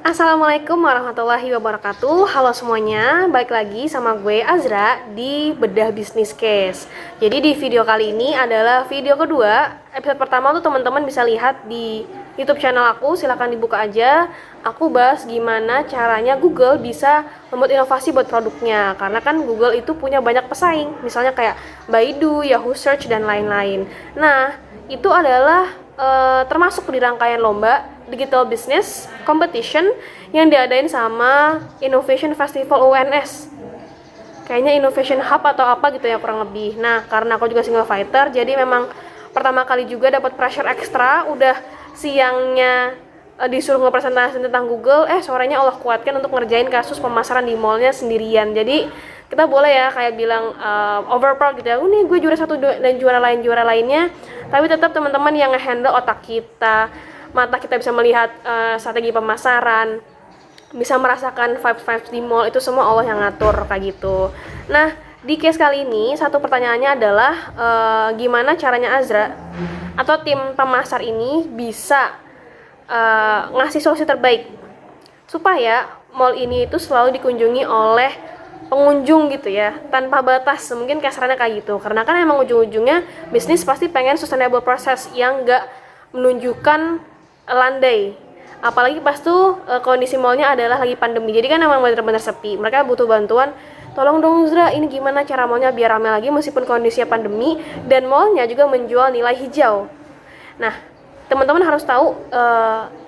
Assalamualaikum warahmatullahi wabarakatuh. Halo semuanya, balik lagi sama gue Azra di Bedah Bisnis Case. Jadi di video kali ini adalah video kedua. Episode pertama tuh teman-teman bisa lihat di YouTube channel aku, silahkan dibuka aja. Aku bahas gimana caranya Google bisa membuat inovasi buat produknya. Karena kan Google itu punya banyak pesaing, misalnya kayak Baidu, Yahoo Search dan lain-lain. Nah, itu adalah termasuk di rangkaian lomba Digital Business Competition yang diadain sama Innovation Festival UNS. Kayaknya Innovation Hub atau apa gitu ya kurang lebih. Nah, karena aku juga single fighter, jadi memang pertama kali juga dapat pressure ekstra. Udah siangnya disuruh ngepresentasi tentang Google, sorenya Allah kuatkan untuk ngerjain kasus pemasaran di mallnya sendirian. Jadi kita boleh ya kayak bilang overpower gitu ya, nih gue juara satu dan juara lainnya, tapi tetap teman-teman yang ngehandle otak kita, mata kita bisa melihat strategi pemasaran, bisa merasakan vibes-vibes di mall, itu semua Allah yang ngatur kayak gitu. Nah, di case kali ini satu pertanyaannya adalah gimana caranya Azra atau tim pemasar ini bisa ngasih solusi terbaik supaya mall ini itu selalu dikunjungi oleh pengunjung gitu ya, tanpa batas. Mungkin kasarannya kayak gitu, karena kan emang ujung-ujungnya bisnis pasti pengen sustainable proses yang gak menunjukkan landai, apalagi pas tuh kondisi mallnya adalah lagi pandemi, jadi kan emang bener-bener sepi. Mereka butuh bantuan, tolong dong Zra, ini gimana cara mallnya biar ramai lagi meskipun kondisinya pandemi, dan mallnya juga menjual nilai hijau. Nah, teman-teman harus tahu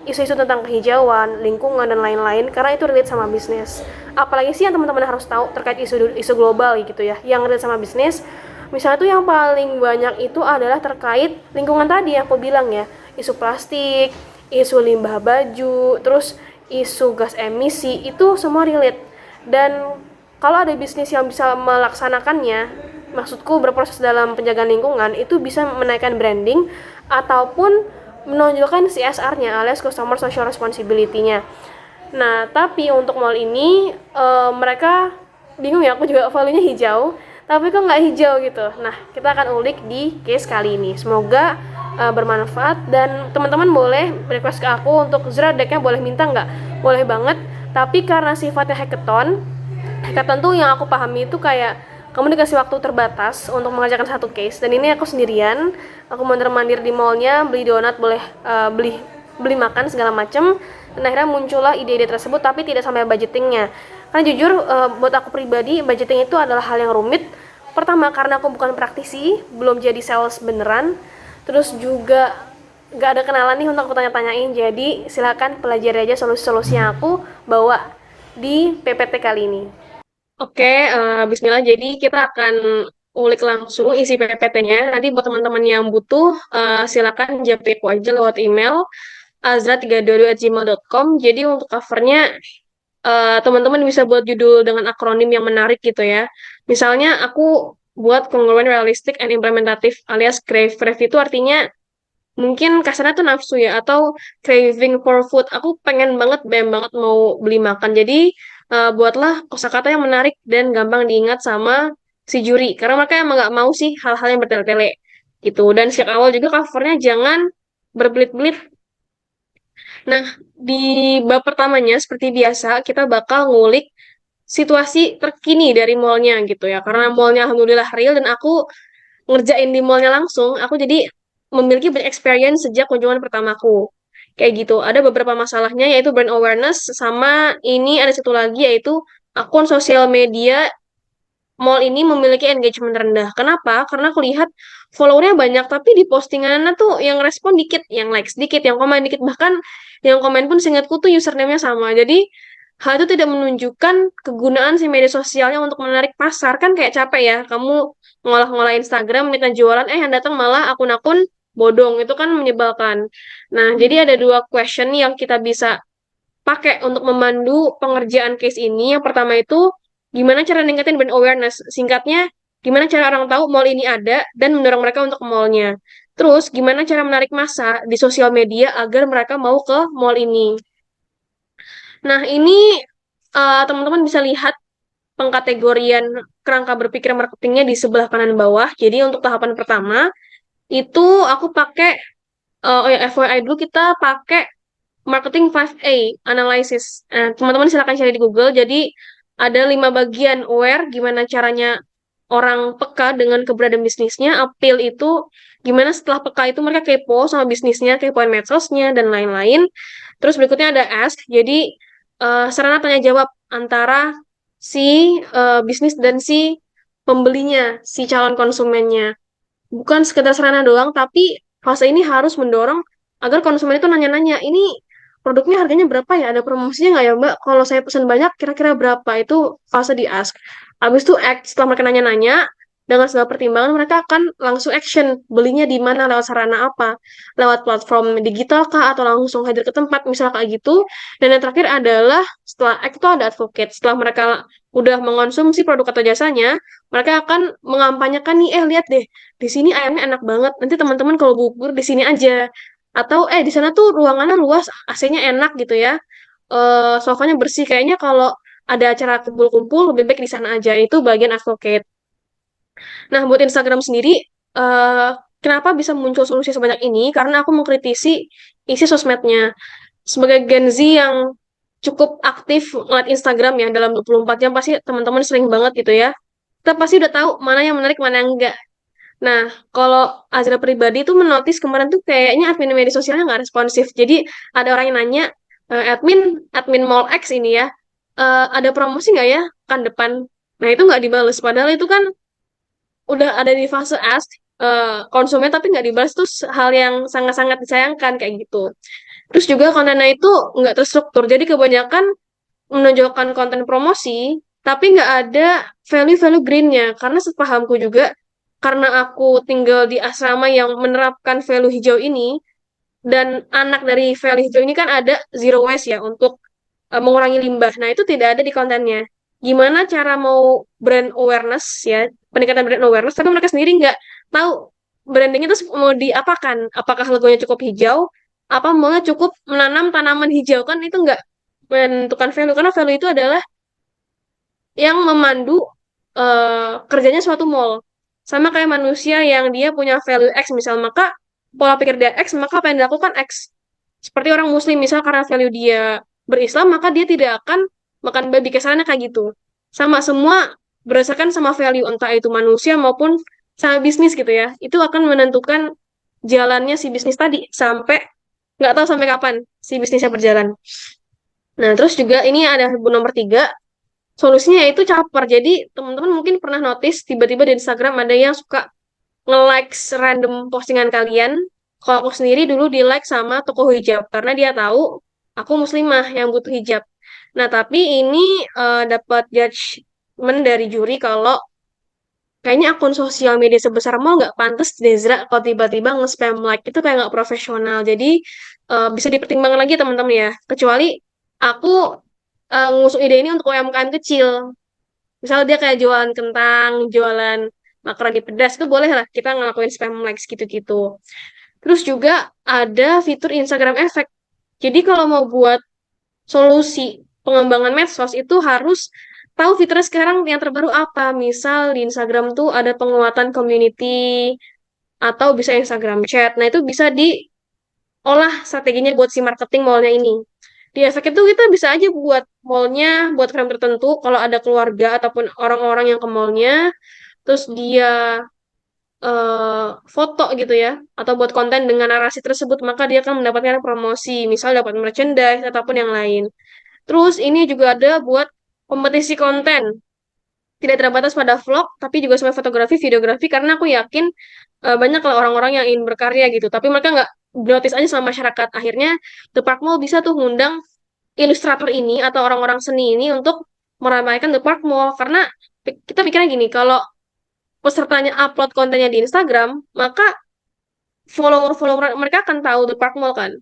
isu-isu tentang kehijauan, lingkungan, dan lain-lain, karena itu relate sama bisnis. Apalagi sih yang teman-teman harus tahu terkait isu global gitu ya, yang relate sama bisnis. Misalnya tuh yang paling banyak itu adalah terkait lingkungan tadi yang aku bilang ya, isu plastik, isu limbah baju, terus isu gas emisi, itu semua relate. Dan kalau ada bisnis yang bisa melaksanakannya, maksudku berproses dalam penjagaan lingkungan, itu bisa menaikkan branding ataupun menonjolkan CSR-nya alias Customer Social Responsibility-nya. Nah, tapi untuk mall ini mereka bingung ya, aku juga value-nya hijau, tapi kok nggak hijau gitu. Nah, kita akan ulik di case kali ini. Semoga bermanfaat, dan teman-teman boleh request ke aku untuk Zra decknya boleh minta nggak? Boleh banget, tapi karena sifatnya hackathon tuh yang aku pahami itu kayak kamu dikasih waktu terbatas untuk mengerjakan satu case, dan ini aku sendirian, aku mandir di mallnya, beli donat, boleh beli makan segala macem, dan akhirnya muncullah ide-ide tersebut, tapi tidak sampai budgetingnya. Karena jujur buat aku pribadi budgeting itu adalah hal yang rumit. Pertama karena aku bukan praktisi, belum jadi sales beneran, terus juga gak ada kenalan nih untuk aku tanya-tanyain. Jadi silakan pelajari aja solusi-solusi yang aku bawa di PPT kali ini. Oke, Bismillah. Jadi kita akan ulik langsung isi PPT-nya. Nanti buat teman-teman yang butuh, silakan japri aku aja lewat email azra322@gmail.com. Jadi untuk covernya, teman-teman bisa buat judul dengan akronim yang menarik gitu ya. Misalnya aku buat congruent, realistic, and implementative alias crave. Crave itu artinya mungkin kasarnya tuh nafsu ya, atau craving for food. Aku pengen banget, pengen banget mau beli makan. Jadi buatlah kosakata yang menarik dan gampang diingat sama si juri. Karena mereka emang nggak mau sih hal-hal yang bertele-tele gitu. Dan sejak awal juga covernya jangan berbelit-belit. Nah, di bab pertamanya seperti biasa kita bakal ngulik situasi terkini dari mallnya gitu ya. Karena mallnya alhamdulillah real dan aku ngerjain di mallnya langsung, aku jadi memiliki banyak experience sejak kunjungan pertamaku. Kayak gitu. Ada beberapa masalahnya yaitu brand awareness, sama ini ada satu lagi yaitu akun sosial media mall ini memiliki engagement rendah. Kenapa? Karena aku lihat followernya banyak, tapi di postingannya tuh yang respon dikit, yang like sedikit, yang komen dikit. Bahkan yang komen pun seingatku tuh username-nya sama. Jadi hal itu tidak menunjukkan kegunaan si media sosialnya untuk menarik pasar. Kan kayak capek ya, kamu ngolah-ngolah Instagram, minta jualan, yang datang malah akun-akun bodong. Itu kan menyebalkan. Nah, jadi ada dua question yang kita bisa pakai untuk memandu pengerjaan case ini. Yang pertama itu, gimana cara ningkatin brand awareness? Singkatnya, gimana cara orang tahu mall ini ada dan mendorong mereka untuk ke mallnya. Terus, gimana cara menarik massa di sosial media agar mereka mau ke mall ini. Nah, ini teman-teman bisa lihat pengkategorian kerangka berpikir marketingnya di sebelah kanan bawah. Jadi untuk tahapan pertama, itu aku pakai, oh ya FYI dulu, kita pakai Marketing 5A Analysis. Teman-teman silakan cari di Google. Jadi ada 5 bagian aware, gimana caranya orang peka dengan keberadaan bisnisnya. Appeal itu gimana setelah peka itu mereka kepo sama bisnisnya, kepoin medsosnya dan lain-lain. Terus berikutnya ada ask. Jadi sarana tanya jawab antara si bisnis dan si pembelinya, si calon konsumennya. Bukan sekedar sarana doang, tapi fase ini harus mendorong agar konsumen itu nanya-nanya, ini produknya harganya berapa ya? Ada promosinya nggak ya, Mbak? Kalau saya pesan banyak, kira-kira berapa? Itu fase di ask. Habis itu act, setelah mereka nanya-nanya, dengan segala pertimbangan, mereka akan langsung action. Belinya di mana, lewat sarana apa? Lewat platform digital kah, atau langsung hadir ke tempat, misal kayak gitu. Dan yang terakhir adalah, setelah act itu ada advocate. Setelah mereka udah mengonsumsi produk atau jasanya, mereka akan mengampanyekan nih, lihat deh, di sini ayamnya enak banget. Nanti teman-teman kalau bubur di sini aja. Atau di sana tuh ruangannya luas, AC-nya enak gitu ya. Sofanya bersih. Kayaknya kalau ada acara kumpul-kumpul lebih baik di sana aja. Itu bagian advocate. Nah, buat Instagram sendiri, eh kenapa bisa muncul solusi sebanyak ini? Karena aku mengkritisi isi sosmednya. Sebagai Gen Z yang cukup aktif ngeliat Instagram ya dalam 24 jam, pasti teman-teman sering banget gitu ya. Kita pasti udah tahu mana yang menarik, mana yang enggak. Nah, kalau Azra pribadi tuh menotis kemarin tuh kayaknya admin media sosialnya nggak responsif. Jadi ada orang yang nanya, admin Mall X ini ya, ada promosi nggak ya kan depan? Nah, itu nggak dibales. Padahal itu kan udah ada di fase ask konsumen tapi nggak dibales, tuh hal yang sangat-sangat disayangkan kayak gitu. Terus juga kontennya itu nggak terstruktur. Jadi kebanyakan menonjolkan konten promosi, tapi nggak ada value-value greennya. Karena sepahamku juga, karena aku tinggal di asrama yang menerapkan value hijau ini, dan anak dari value hijau ini kan ada zero waste ya, untuk mengurangi limbah. Nah, itu tidak ada di kontennya. Gimana cara mau brand awareness ya, peningkatan brand awareness, tapi mereka sendiri nggak tahu branding itu mau diapakan. Apakah logonya cukup hijau, apa maunya cukup menanam tanaman hijau, kan itu nggak menentukan value. Karena value itu adalah yang memandu kerjanya suatu mall. Sama kayak manusia yang dia punya value X misal, maka pola pikir dia X, maka apa yang dilakukan X. Seperti orang muslim misal, karena value dia berislam, maka dia tidak akan makan babi, kesannya kayak gitu. Sama semua berdasarkan sama value, entah itu manusia maupun sama bisnis gitu ya. Itu akan menentukan jalannya si bisnis tadi, sampai nggak tahu sampai kapan si bisnisnya berjalan. Nah, terus juga ini ada nomor 3, solusinya yaitu caper. Jadi teman-teman mungkin pernah notice tiba-tiba di Instagram ada yang suka nge-like random postingan kalian. Kalau aku sendiri dulu di-like sama toko hijab karena dia tahu aku muslimah yang butuh hijab. Nah, tapi ini dapat judgement dari juri kalau kayaknya akun sosial media sebesar mall nggak pantas Dezra kalau tiba-tiba nge-spam like, itu kayak nggak profesional. Jadi bisa dipertimbangkan lagi teman-teman ya. Kecuali aku ngusung ide ini untuk UMKM kecil. Misal dia kayak jualan kentang, jualan makaroni pedas, itu boleh lah kita ngelakuin spam likes gitu-gitu. Terus juga ada fitur Instagram Effect. Jadi kalau mau buat solusi pengembangan medsos itu harus tahu fitur sekarang yang terbaru apa. Misal di Instagram tuh ada penguatan community atau bisa Instagram chat. Nah, itu bisa diolah strateginya buat si marketing mallnya ini. Di Efek itu kita bisa aja buat mallnya, buat frame tertentu. Kalau ada keluarga ataupun orang-orang yang ke mallnya, terus dia foto gitu ya, atau buat konten dengan narasi tersebut, maka dia akan mendapatkan promosi, misal dapat merchandise ataupun yang lain. Terus ini juga ada buat kompetisi konten, tidak terbatas pada vlog, tapi juga sampai fotografi, videografi, karena aku yakin banyak lah orang-orang yang ingin berkarya gitu, tapi mereka nggak notice aja sama masyarakat. Akhirnya The Park Mall bisa tuh ngundang ilustrator ini atau orang-orang seni ini untuk meramaikan The Park Mall, karena kita pikirnya gini, kalau pesertanya upload kontennya di Instagram, maka follower-follower mereka akan tahu The Park Mall kan.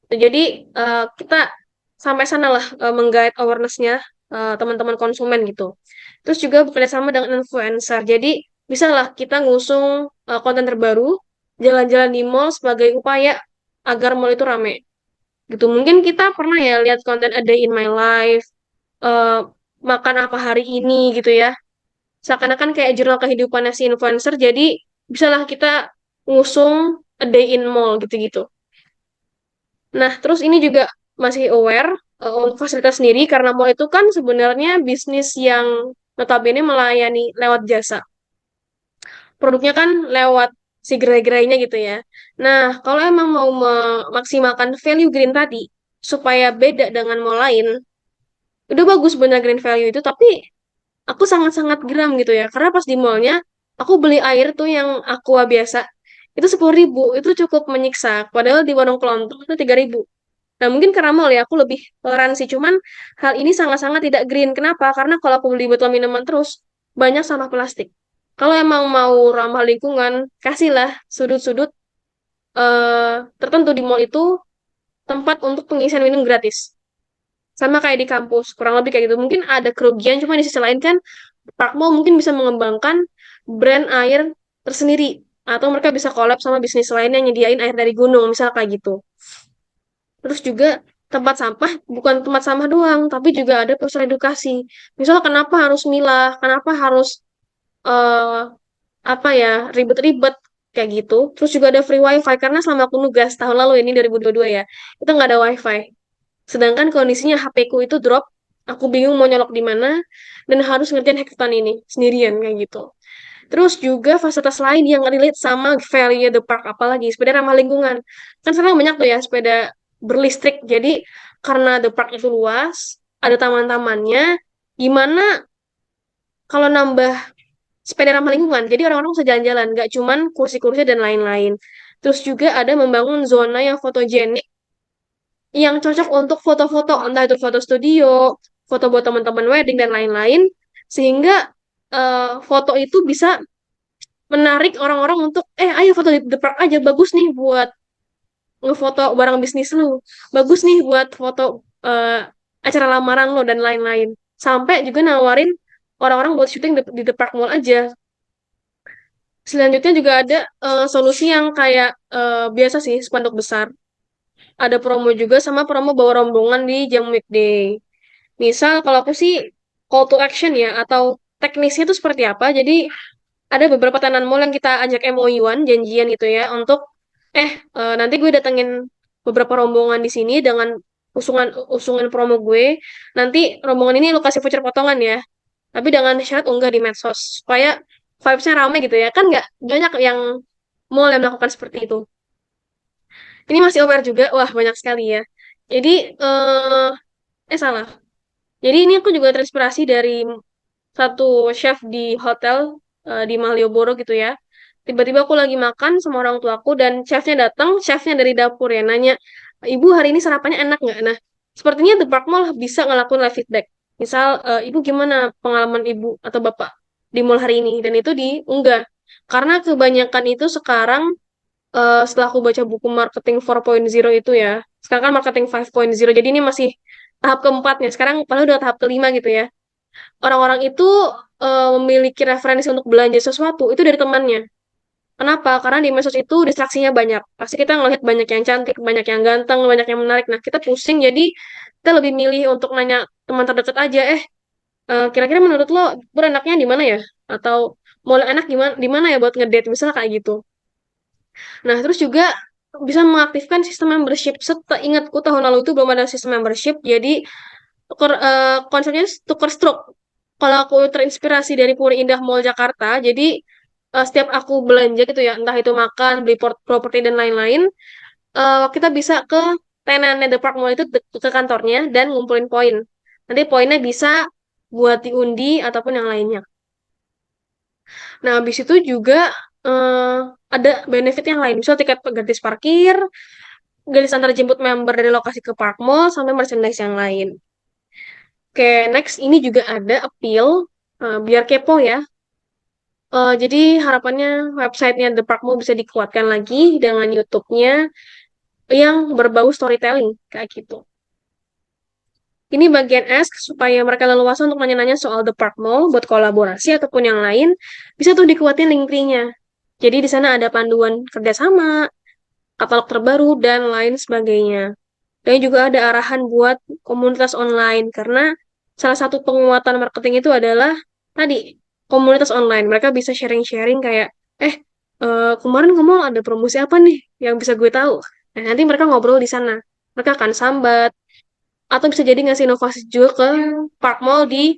Jadi kita sampai sana lah menggait awareness-nya teman-teman konsumen gitu. Terus juga bekerja sama dengan influencer. Jadi bisa lah kita ngusung konten terbaru, jalan-jalan di mall sebagai upaya agar mall itu rame. Gitu. Mungkin kita pernah ya lihat konten A Day in My Life, eh, makan apa hari ini gitu ya. Seakan-akan kayak jurnal kehidupannya si influencer. Jadi bisalah kita ngusung A Day in Mall gitu-gitu. Nah, terus ini juga masih aware untuk fasilitas sendiri karena mall itu kan sebenarnya bisnis yang notabene melayani lewat jasa. Produknya kan lewat si gerai-gerainya gitu ya. Nah, kalau emang mau memaksimalkan value green tadi supaya beda dengan mall lain, udah bagus bener green value itu, tapi aku sangat-sangat geram gitu ya. Karena pas di mallnya, aku beli air tuh yang aqua biasa, itu 10.000, itu cukup menyiksa. Padahal di warung kelontong itu 3.000. Nah, mungkin karena mall ya, aku lebih toleransi. Cuman hal ini sangat-sangat tidak green. Kenapa? Karena kalau aku beli botol minuman terus, banyak sampah plastik. Kalau emang mau ramah lingkungan, kasihlah sudut-sudut tertentu di mall itu tempat untuk pengisian minum gratis. Sama kayak di kampus, kurang lebih kayak gitu. Mungkin ada kerugian, cuma di sisi lain kan Pak Mall mungkin bisa mengembangkan brand air tersendiri. Atau mereka bisa collab sama bisnis lain yang nyediain air dari gunung, misal kayak gitu. Terus juga tempat sampah bukan tempat sampah doang, tapi juga ada proses edukasi. Misalnya kenapa harus milah, kenapa harus eh apa ya ribet-ribet kayak gitu. Terus juga ada free wifi karena selama aku nugas tahun lalu ini 2022 ya, itu nggak ada wifi. Sedangkan kondisinya HP ku itu drop, aku bingung mau nyolok di mana dan harus ngerjain hackathon ini sendirian kayak gitu. Terus juga fasilitas lain yang relate sama value the park, apalagi sepeda ramah lingkungan. Kan sekarang banyak tuh ya sepeda berlistrik. Jadi karena the park itu luas, ada taman-tamannya, gimana kalau nambah sepeda ramah lingkungan. Jadi orang-orang bisa jalan-jalan, nggak cuman kursi-kursi dan lain-lain. Terus juga ada membangun zona yang fotogenik, yang cocok untuk foto-foto, entah itu foto studio, foto buat teman-teman wedding dan lain-lain, sehingga foto itu bisa menarik orang-orang untuk ayo foto di The Park aja, bagus nih buat ngefoto barang bisnis lu, bagus nih buat foto acara lamaran lo dan lain-lain, sampai juga nawarin orang-orang buat syuting di The Park Mall aja. Selanjutnya juga ada solusi yang kayak biasa sih, spanduk besar, ada promo juga sama promo bawa rombongan di jam weekday. Misal kalau aku sih call to action ya, atau teknisnya itu seperti apa. Jadi ada beberapa tenan mall yang kita ajak MOU-an, janjian gitu ya, untuk nanti gue datengin beberapa rombongan di sini dengan usungan usungan promo gue. Nanti rombongan ini lo kasih voucher potongan ya. Tapi dengan syarat unggah di medsos supaya vibes-nya rame gitu ya. Kan nggak banyak yang mall yang melakukan seperti itu. Ini masih aware juga, wah banyak sekali ya. Jadi salah. Jadi ini aku juga terinspirasi dari satu chef di hotel di Malioboro gitu ya. Tiba-tiba aku lagi makan sama orang tuaku dan chefnya datang, chefnya dari dapur ya, nanya, Ibu hari ini sarapannya enak nggak? Nah, sepertinya The Park Mall bisa ngelakuin live feedback. Misal, Ibu gimana pengalaman Ibu atau Bapak di mall hari ini? Dan itu diunggah. Karena kebanyakan itu sekarang, setelah aku baca buku Marketing 4.0 itu ya, sekarang kan Marketing 5.0, jadi ini masih tahap keempatnya. Sekarang padahal udah tahap kelima gitu ya. Orang-orang itu memiliki referensi untuk belanja sesuatu itu dari temannya. Kenapa? Karena di medsos itu distraksinya banyak. Pasti kita ngelihat banyak yang cantik, banyak yang ganteng, banyak yang menarik. Nah, kita pusing jadi kita lebih milih untuk nanya teman terdekat aja, kira-kira menurut lo berenaknya di mana ya? Atau mau enak gimana di mana ya buat ngedate misalnya kayak gitu. Nah, terus juga bisa mengaktifkan sistem membership. Ingatku tahun lalu itu belum ada sistem membership, jadi konsepnya tukar stroke. Kalau aku terinspirasi dari Puri Indah Mall Jakarta, jadi setiap aku belanja gitu ya, entah itu makan, beli properti dan lain-lain, kita bisa ke tenannya The Park Mall itu ke kantornya dan ngumpulin poin. Nanti poinnya bisa buat diundi ataupun yang lainnya. Nah, habis itu juga ada benefit yang lain. Misal tiket gratis parkir, gratis antar jemput member dari lokasi ke Park Mall, sampai merchandise yang lain. Oke, next ini juga ada appeal, biar kepo ya. Jadi harapannya websitenya The Park Mall bisa dikuatkan lagi dengan YouTube-nya yang berbau storytelling, kayak gitu. Ini bagian ask supaya mereka leluasa untuk nanya-nanya soal The Park Mall buat kolaborasi ataupun yang lain, bisa tuh dikuatin link tree-nya. Jadi di sana ada panduan kerjasama, katalog terbaru, dan lain sebagainya. Dan juga ada arahan buat komunitas online, karena salah satu penguatan marketing itu adalah tadi, komunitas online. Mereka bisa sharing-sharing kayak, kemarin kamu ada promosi apa nih yang bisa gue tahu? Nah, nanti mereka ngobrol di sana. Mereka akan sambat, atau bisa jadi ngasih inovasi juga ke Park Mall di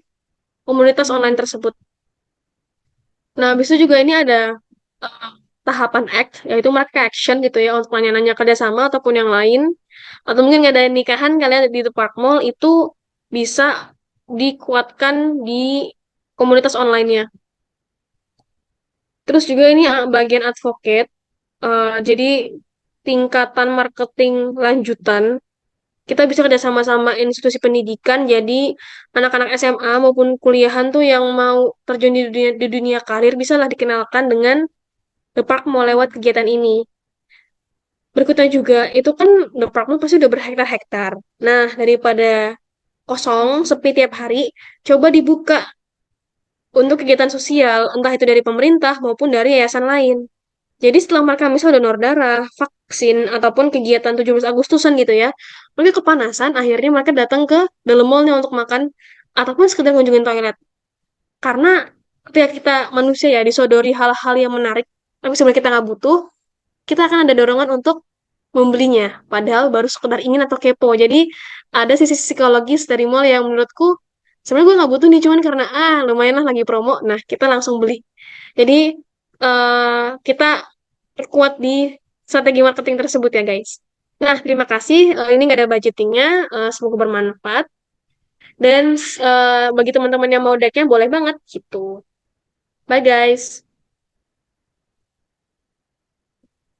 komunitas online tersebut. Nah, habis itu juga ini ada uh, tahapan act, yaitu mereka action gitu ya, untuk nanya-nanya kerjasama ataupun yang lain. Atau mungkin ada nikahan kalian di The Park Mall, itu bisa dikuatkan di komunitas online-nya. Terus juga ini bagian advocate, jadi tingkatan marketing lanjutan, kita bisa kerjasama sama institusi pendidikan, jadi anak-anak SMA maupun kuliahan tuh yang mau terjun di dunia karir, bisa lah dikenalkan dengan The Park mau lewat kegiatan ini. Berikutnya juga, itu kan The Park Mall pasti udah berhektar-hektar. Nah, daripada kosong, sepi tiap hari, coba dibuka untuk kegiatan sosial, entah itu dari pemerintah maupun dari yayasan lain. Jadi setelah mereka misalnya donor darah, vaksin, ataupun kegiatan 17 Agustusan gitu ya, mereka kepanasan, akhirnya mereka datang ke dalam mallnya untuk makan, ataupun sekedar kunjungin toilet. Karena ketika kita manusia ya disodori hal-hal yang menarik, tapi sebenarnya kita nggak butuh, kita akan ada dorongan untuk membelinya, padahal baru sekedar ingin atau kepo. Jadi ada sisi psikologis dari mall yang menurutku sebenarnya gue nggak butuh nih, cuman karena lumayan lah lagi promo, nah kita langsung beli. Jadi kita perkuat di strategi marketing tersebut ya guys. Nah, terima kasih. Ini nggak ada budgetingnya. Semoga bermanfaat. Dan bagi teman-teman yang mau decknya boleh banget gitu. Bye guys.